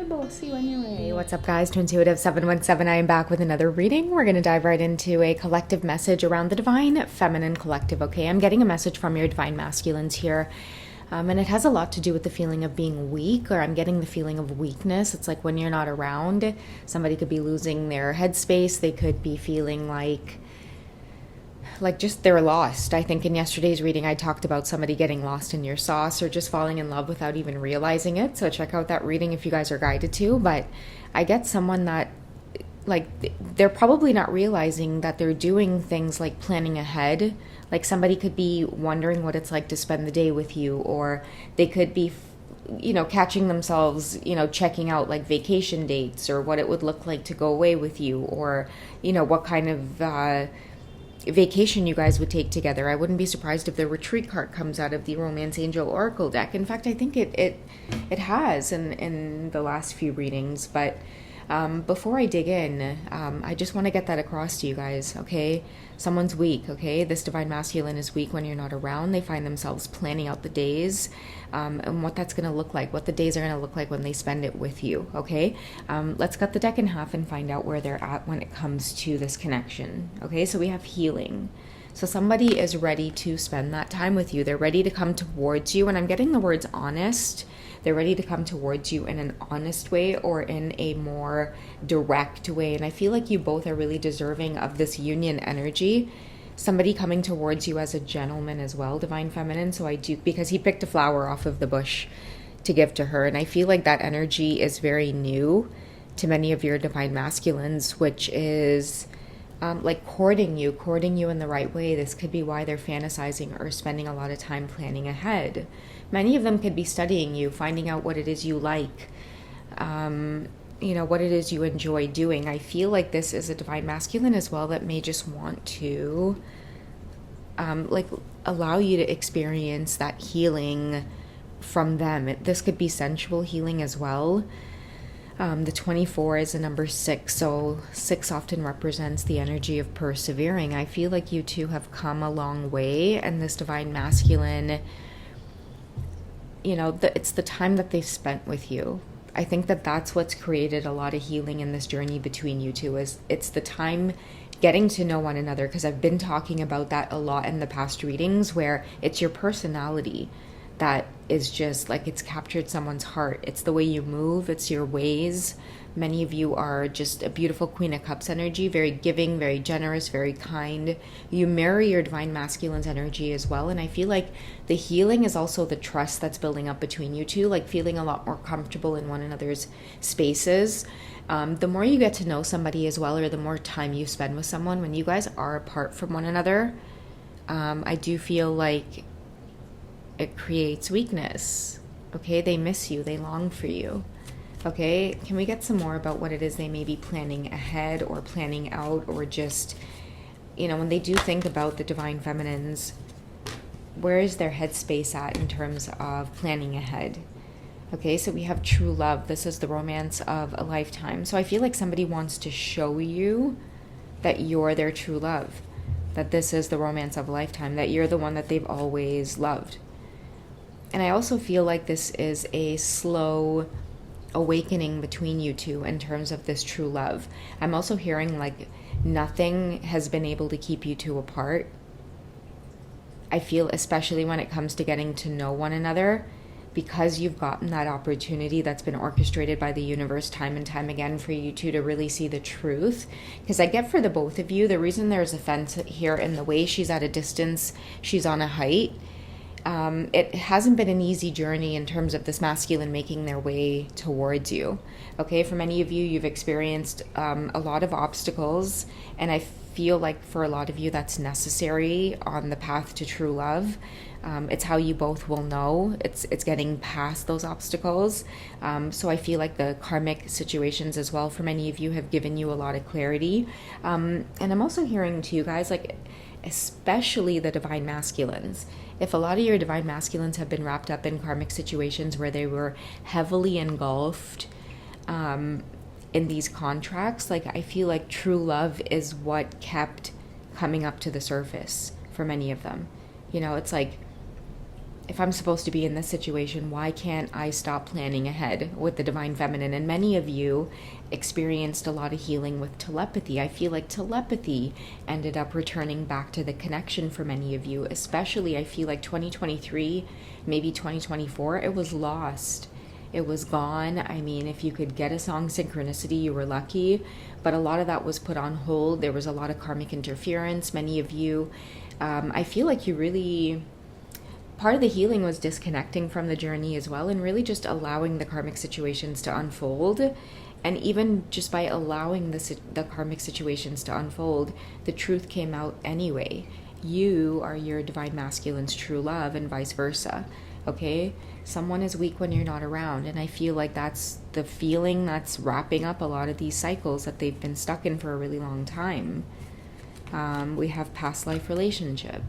bossy when you're ready. Hey, what's up, guys? Twintuitive 717. I am back with another reading. We're going to dive right into a collective message around the Divine Feminine Collective, okay? I'm getting a message from your Divine Masculines here, and it has a lot to do with the feeling of being weak, or I'm getting the feeling of weakness. It's like when you're not around, somebody could be losing their headspace. They could be feeling like just they're lost. I think in yesterday's reading I talked about somebody getting lost in your sauce or just falling in love without even realizing it. So check out that reading if you guys are guided to. But I get someone that they're probably not realizing that they're doing things like planning ahead. Like somebody could be wondering what it's like to spend the day with you, or they could be catching themselves, checking out like vacation dates or what it would look like to go away with you, or what kind of vacation you guys would take together. I wouldn't be surprised if the retreat card comes out of the Romance Angel Oracle deck. In fact, I think it has in the last few readings. But before I dig in, I just want to get that across to you guys, okay? Someone's weak, okay? This Divine Masculine is weak when you're not around. They find themselves planning out the days and what that's going to look like, what the days are going to look like when they spend it with you, okay? Let's cut the deck in half and find out where they're at when it comes to this connection, okay? So we have healing. So somebody is ready to spend that time with you. They're ready to come towards you, and I'm getting the words honest. They're ready to come towards you in an honest way or in a more direct way. And I feel like you both are really deserving of this union energy. Somebody coming towards you as a gentleman as well, Divine Feminine. So I do, because he picked a flower off of the bush to give to her. And I feel like that energy is very new to many of your Divine Masculines, which is like courting you in the right way. This could be why they're fantasizing or spending a lot of time planning ahead. Many of them could be studying you, finding out what it is you like, what it is you enjoy doing. I feel like this is a Divine Masculine as well that may just want to allow you to experience that healing from them. This could be sensual healing as well. The 24 is a number 6, so 6 often represents the energy of persevering. I feel like you two have come a long way, and this Divine Masculine, it's the time that they've spent with you. I think that that's what's created a lot of healing in this journey between you two, is it's the time getting to know one another, because I've been talking about that a lot in the past readings, where it's your personality that is just like, it's captured someone's heart. It's the way you move, it's your ways. Many of you are just a beautiful Queen of Cups energy, very giving, very generous, very kind. You mirror your Divine Masculine's energy as well. And I feel like the healing is also the trust that's building up between you two, like feeling a lot more comfortable in one another's spaces. The more you get to know somebody as well, or the more time you spend with someone, when you guys are apart from one another, I do feel like it creates weakness, okay? They miss you, they long for you, okay? Can we get some more about what it is they may be planning ahead or planning out, or just, when they do think about the Divine Feminines, where is their headspace at in terms of planning ahead? Okay, so we have true love. This is the romance of a lifetime. So I feel like somebody wants to show you that you're their true love, that this is the romance of a lifetime, that you're the one that they've always loved. And I also feel like this is a slow awakening between you two in terms of this true love. I'm also hearing like nothing has been able to keep you two apart. I feel, especially when it comes to getting to know one another, because you've gotten that opportunity that's been orchestrated by the universe time and time again for you two to really see the truth. Because I get for the both of you, the reason there's a fence here in the way, she's at a distance, she's on a height. It hasn't been an easy journey in terms of this masculine making their way towards you. Okay, for many of you, you've experienced a lot of obstacles, and I feel like for a lot of you that's necessary on the path to true love. It's how you both will know. It's getting past those obstacles. So I feel like the karmic situations as well for many of you have given you a lot of clarity. And I'm also hearing to you guys, like, especially the Divine Masculines. If a lot of your Divine Masculines have been wrapped up in karmic situations where they were heavily engulfed in these contracts, like, I feel like true love is what kept coming up to the surface for many of them. It's like if I'm supposed to be in this situation, why can't I stop planning ahead with the divine feminine? And many of you experienced a lot of healing with telepathy. I feel like telepathy ended up returning back to the connection for many of you, especially I feel like 2023, maybe 2024, it was lost. It was gone. I mean, if you could get a song synchronicity, you were lucky, but a lot of that was put on hold. There was a lot of karmic interference. Many of you, I feel like you really, part of the healing was disconnecting from the journey as well, and really just allowing the karmic situations to unfold. And even just by allowing the karmic situations to unfold, the truth came out anyway. You are your divine masculine's true love, and vice versa. Okay? Someone is weak when you're not around, and I feel like that's the feeling that's wrapping up a lot of these cycles that they've been stuck in for a really long time. We have past life relationship.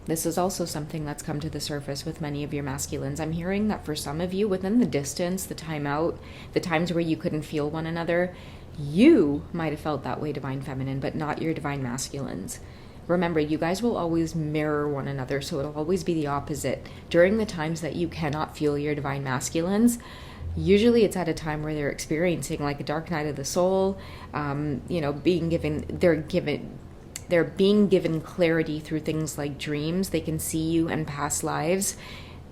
This is also something that's come to the surface with many of your masculines. I'm hearing that for some of you, within the distance, the time out, the times where you couldn't feel one another, you might have felt that way, divine feminine, but not your divine masculines. Remember, you guys will always mirror one another, so it'll always be the opposite. During the times that you cannot feel your divine masculines, usually it's at a time where they're experiencing like a dark night of the soul, they're being given clarity through things like dreams. They can see you and past lives.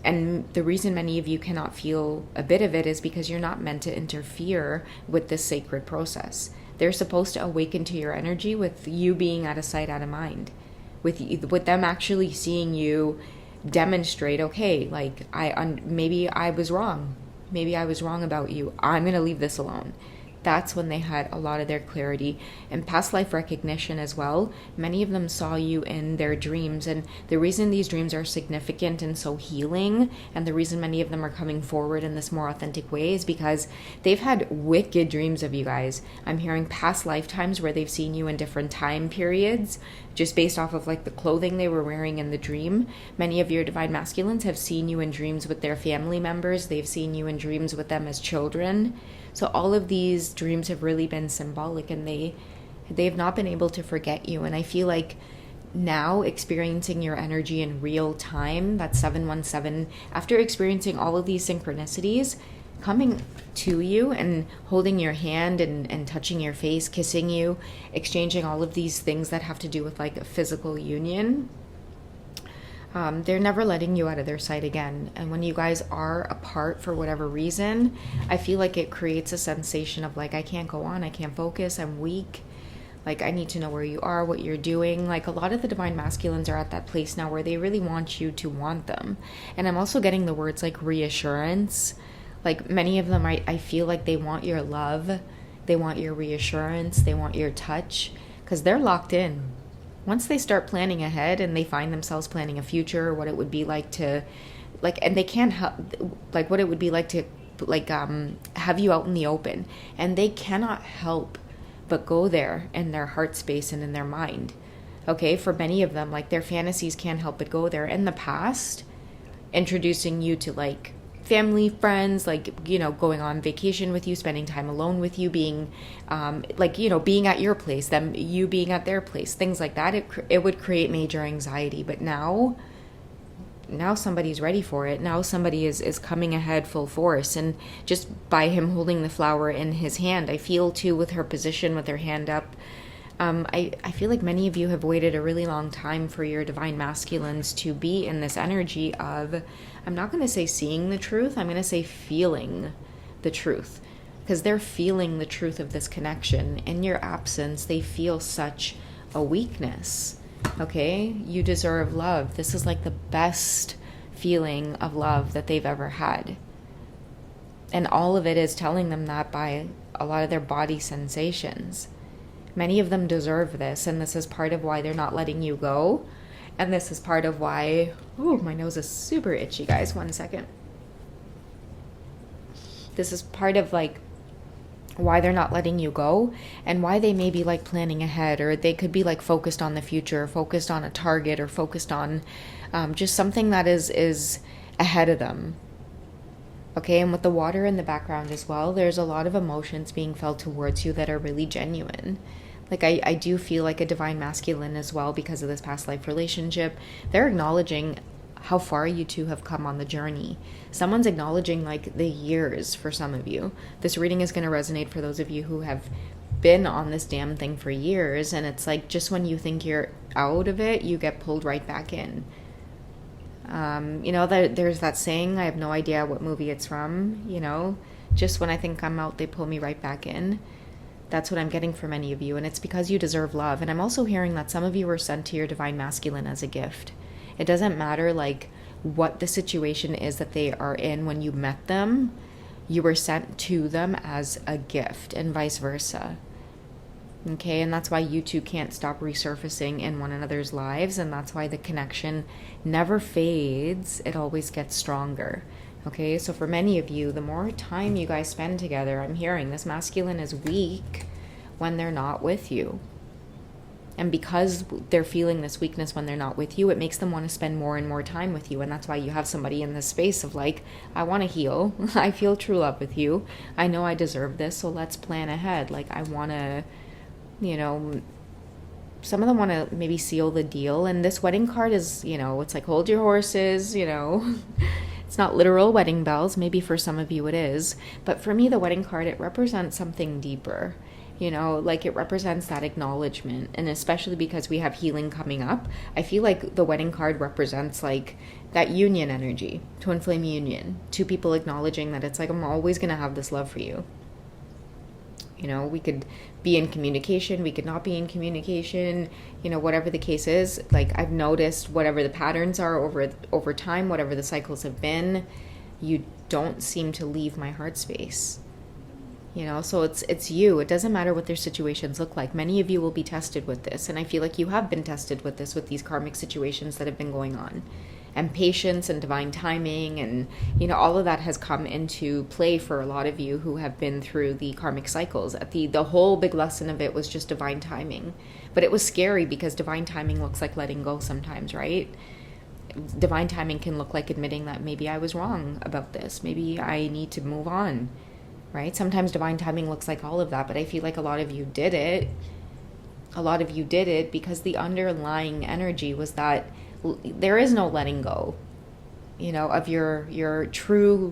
And the reason many of you cannot feel a bit of it is because you're not meant to interfere with this sacred process. They're supposed to awaken to your energy with you being out of sight, out of mind. With them actually seeing you demonstrate, okay, like maybe I was wrong. Maybe I was wrong about you. I'm going to leave this alone. That's when they had a lot of their clarity and past life recognition as well. Many of them saw you in their dreams, and the reason these dreams are significant and so healing, and the reason many of them are coming forward in this more authentic way, is because they've had wicked dreams of you guys. I'm hearing past lifetimes where they've seen you in different time periods, just based off of like the clothing they were wearing in the dream. Many of your divine masculines have seen you in dreams with their family members. They've seen you in dreams with them as children. So all of these dreams have really been symbolic, and they've not been able to forget you. And I feel like now, experiencing your energy in real time, that's 717, after experiencing all of these synchronicities, coming to you and holding your hand and touching your face, kissing you, exchanging all of these things that have to do with like a physical union, they're never letting you out of their sight again. And when you guys are apart for whatever reason, I feel like it creates a sensation of like, I can't go on, I can't focus, I'm weak. Like, I need to know where you are, what you're doing. Like, a lot of the divine masculines are at that place now where they really want you to want them. And I'm also getting the words like reassurance. Like, many of them, I feel like they want your love. They want your reassurance. They want your touch, because they're locked in. Once they start planning ahead and they find themselves planning a future, what it would be like to, like, and they can't help, like, what it would be like to, like, have you out in the open. And they cannot help but go there in their heart space and in their mind. Okay, for many of them, like, their fantasies can't help but go there. In the past, introducing you to, like, family, friends, like, you know, going on vacation with you, spending time alone with you, being like, you know, being at your place, them, you being at their place, things like that, it would create major anxiety. But now somebody's ready for it. Now somebody is coming ahead full force. And just by him holding the flower in his hand, I feel too, with her position with her hand up, I feel like many of you have waited a really long time for your divine masculines to be in this energy of, I'm not going to say seeing the truth, I'm going to say feeling the truth, because they're feeling the truth of this connection. In your absence, they feel such a weakness. Okay, you deserve love. This is like the best feeling of love that they've ever had. And all of it is telling them that by a lot of their body sensations. Many of them deserve this, and this is part of why they're not letting you go. And this is part of why, ooh, my nose is super itchy, guys. 1 second. This is part of, like, why they're not letting you go, and why they may be, like, planning ahead, or they could be, like, focused on the future, focused on a target, or focused on just something that is ahead of them. Okay, and with the water in the background as well, there's a lot of emotions being felt towards you that are really genuine. Like, I do feel like a divine masculine as well, because of this past life relationship. They're acknowledging how far you two have come on the journey. Someone's acknowledging like the years for some of you. This reading is going to resonate for those of you who have been on this damn thing for years, and it's like just when you think you're out of it, you get pulled right back in. There's that saying, I have no idea what movie it's from, just when I think I'm out, they pull me right back in. That's what I'm getting for many of you, and it's because you deserve love. And I'm also hearing that some of you were sent to your divine masculine as a gift. It doesn't matter like what the situation is that they are in when you met them, you were sent to them as a gift, and vice versa. Okay, and that's why you two can't stop resurfacing in one another's lives, and that's why the connection never fades, it always gets stronger. Okay, so for many of you, the more time you guys spend together, I'm hearing this masculine is weak when they're not with you. And because they're feeling this weakness when they're not with you, it makes them want to spend more and more time with you. And that's why you have somebody in this space of like, I want to heal. I feel true love with you. I know I deserve this, so let's plan ahead. Like I want to, some of them want to maybe seal the deal. And this wedding card is, it's like hold your horses, It's not literal wedding bells. Maybe for some of you it is. But for me, the wedding card, it represents something deeper. Like it represents that acknowledgement. And especially because we have healing coming up, I feel like the wedding card represents like that union energy, twin flame union. Two people acknowledging that it's like, I'm always going to have this love for you. We could be in communication, we could not be in communication, whatever the case is. Like I've noticed whatever the patterns are over time, whatever the cycles have been, you don't seem to leave my heart space. So it's you. It doesn't matter what their situations look like. Many of you will be tested with this, and I feel like you have been tested with this, with these karmic situations that have been going on. And patience and divine timing and, all of that has come into play for a lot of you who have been through the karmic cycles. The whole big lesson of it was just divine timing. But it was scary because divine timing looks like letting go sometimes, right? Divine timing can look like admitting that maybe I was wrong about this. Maybe I need to move on, right? Sometimes divine timing looks like all of that, but I feel like a lot of you did it. A lot of you did it because the underlying energy was that there is no letting go, of your true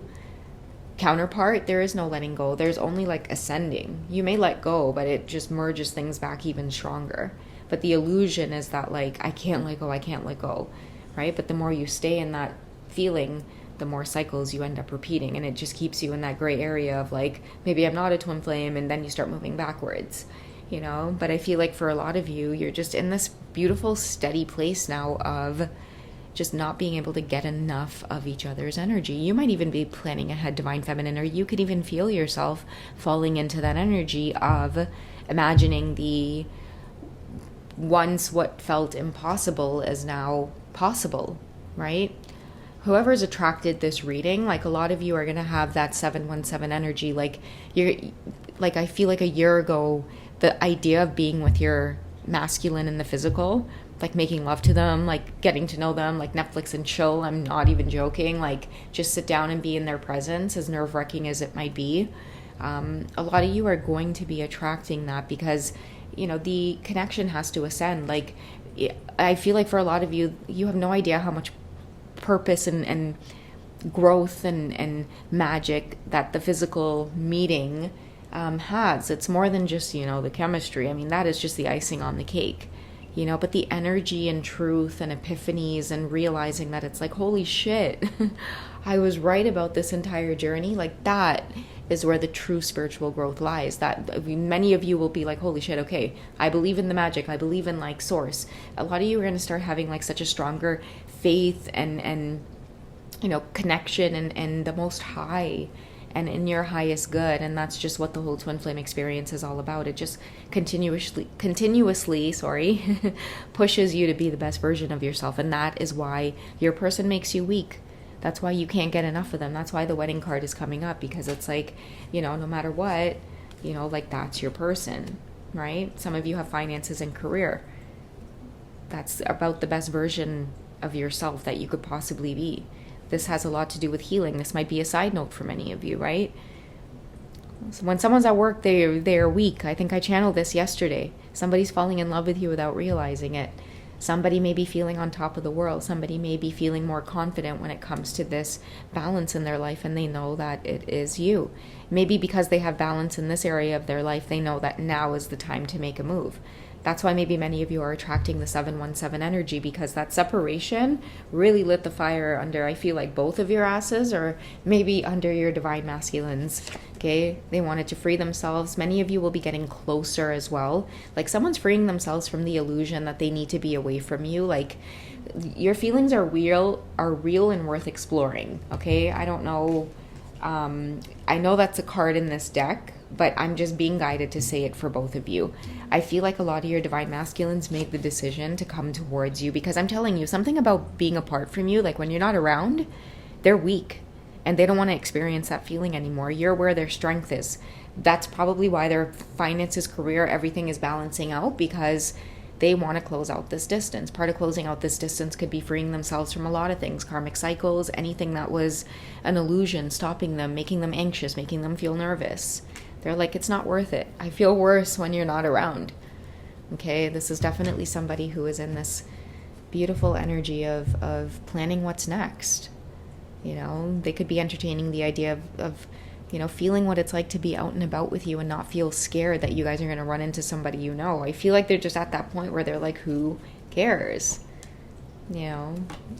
counterpart. There is no letting go. There's only like ascending. You may let go, but it just merges things back even stronger. But the illusion is that like, I can't let go, right? But the more you stay in that feeling, the more cycles you end up repeating. And it just keeps you in that gray area of like, maybe I'm not a twin flame, and then you start moving backwards. But I feel like for a lot of you, you're just in this beautiful, steady place now of just not being able to get enough of each other's energy. You might even be planning ahead, divine feminine, or you could even feel yourself falling into that energy of imagining the once what felt impossible is now possible, right? Whoever's attracted this reading, like a lot of you are going to have that 717 energy. Like I feel like a year ago, the idea of being with your masculine in the physical, like making love to them, like getting to know them, like Netflix and chill, I'm not even joking, like just sit down and be in their presence, as nerve-wracking as it might be. A lot of you are going to be attracting that because, the connection has to ascend. Like, I feel like for a lot of you, you have no idea how much purpose and growth and magic that the physical meeting has. It's more than just, the chemistry. I mean, that is just the icing on the cake, but the energy and truth and epiphanies and realizing that it's like, holy shit, I was right about this entire journey. Like that is where the true spiritual growth lies. That many of you will be like, holy shit, okay, I believe in the magic. I believe in like source. A lot of you are going to start having like such a stronger faith and connection and the most high and in your highest good. And that's just what the whole twin flame experience is all about. It just continuously pushes you to be the best version of yourself. And that is why your person makes you weak. That's why you can't get enough of them. That's why the wedding card is coming up, because it's like, no matter what, like that's your person, right? Some of you have finances and career. That's about the best version of yourself that you could possibly be. This has a lot to do with healing. This might be a side note for many of you, right? So when someone's at work, they're weak. I think I channeled this yesterday. Somebody's falling in love with you without realizing it. Somebody may be feeling on top of the world. Somebody may be feeling more confident when it comes to this balance in their life, and they know that it is you. Maybe because they have balance in this area of their life, they know that now is the time to make a move. That's why maybe many of you are attracting the 717 energy, because that separation really lit the fire under, I feel like, both of your asses, or maybe under your divine masculines. Okay, they wanted to free themselves. Many of you will be getting closer as well. Like someone's freeing themselves from the illusion that they need to be away from you. Like your feelings are real and worth exploring. Okay, I don't know. I know that's a card in this deck, but I'm just being guided to say it for both of you. I feel like a lot of your divine masculines made the decision to come towards you, because I'm telling you something about being apart from you. Like when you're not around, they're weak and they don't want to experience that feeling anymore. You're where their strength is. That's probably why their finances, career, everything is balancing out, because they want to close out this distance. Part of closing out this distance could be freeing themselves from a lot of things, karmic cycles, anything that was an illusion, stopping them, making them anxious, making them feel nervous. They're like, it's not worth it. I feel worse when you're not around. Okay, this is definitely somebody who is in this beautiful energy of planning what's next. You know, they could be entertaining the idea of you know, feeling what it's like to be out and about with you and not feel scared that you guys are going to run into somebody you know. I feel like they're just at that point where they're like, who cares? You know,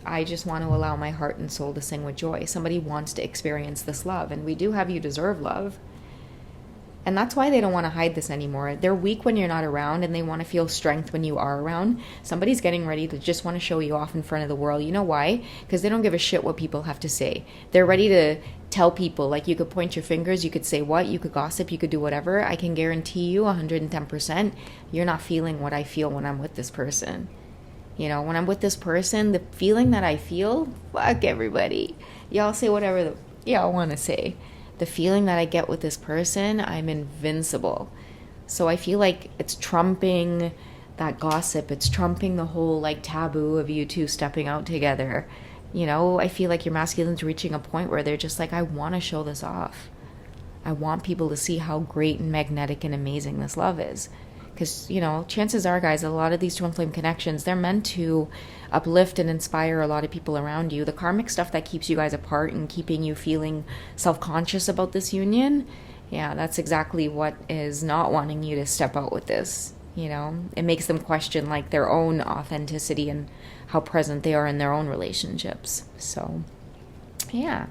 I just want to allow my heart and soul to sing with joy. Somebody wants to experience this love, and we do have You Deserve Love. And that's why they don't want to hide this anymore. They're weak when you're not around, and they want to feel strength when you are around. Somebody's getting ready to just want to show you off in front of the world. You know why? Because they don't give a shit what people have to say. They're ready to tell people, like, you could point your fingers, you could say what, you could gossip, you could do whatever. I can guarantee you 110%, you're not feeling what I feel when I'm with this person. You know, when I'm with this person, the feeling that I feel, fuck everybody. Y'all say whatever y'all want to say. The feeling that I get with this person, I'm invincible. So I feel like it's trumping that gossip. It's trumping the whole like taboo of you two stepping out together. You know, I feel like your masculine's reaching a point where they're just like, I want to show this off. I want people to see how great and magnetic and amazing this love is. Because, you know, chances are, guys, a lot of these twin flame connections, they're meant to uplift and inspire a lot of people around you. The karmic stuff that keeps you guys apart and keeping you feeling self-conscious about this union, yeah, that's exactly what is not wanting you to step out with this. You know, it makes them question like their own authenticity and how present they are in their own relationships. So, yeah.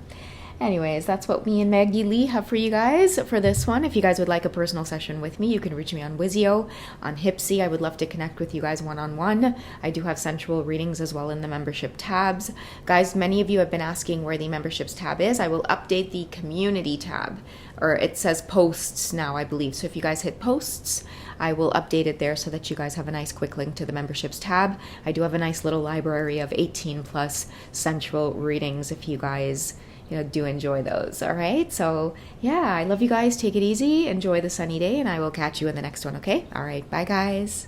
Anyways, that's what me and Maggie Lee have for you guys for this one. If you guys would like a personal session with me, you can reach me on Wizio, on Hipsy. I would love to connect with you guys one-on-one. I do have sensual readings as well in the membership tabs. Guys, many of you have been asking where the memberships tab is. I will update the community tab, or it says posts now, I believe. So if you guys hit posts, I will update it there so that you guys have a nice quick link to the memberships tab. I do have a nice little library of 18 plus sensual readings if you guys do enjoy those. All right. So yeah, I love you guys. Take it easy. Enjoy the sunny day, and I will catch you in the next one. Okay. All right. Bye, guys.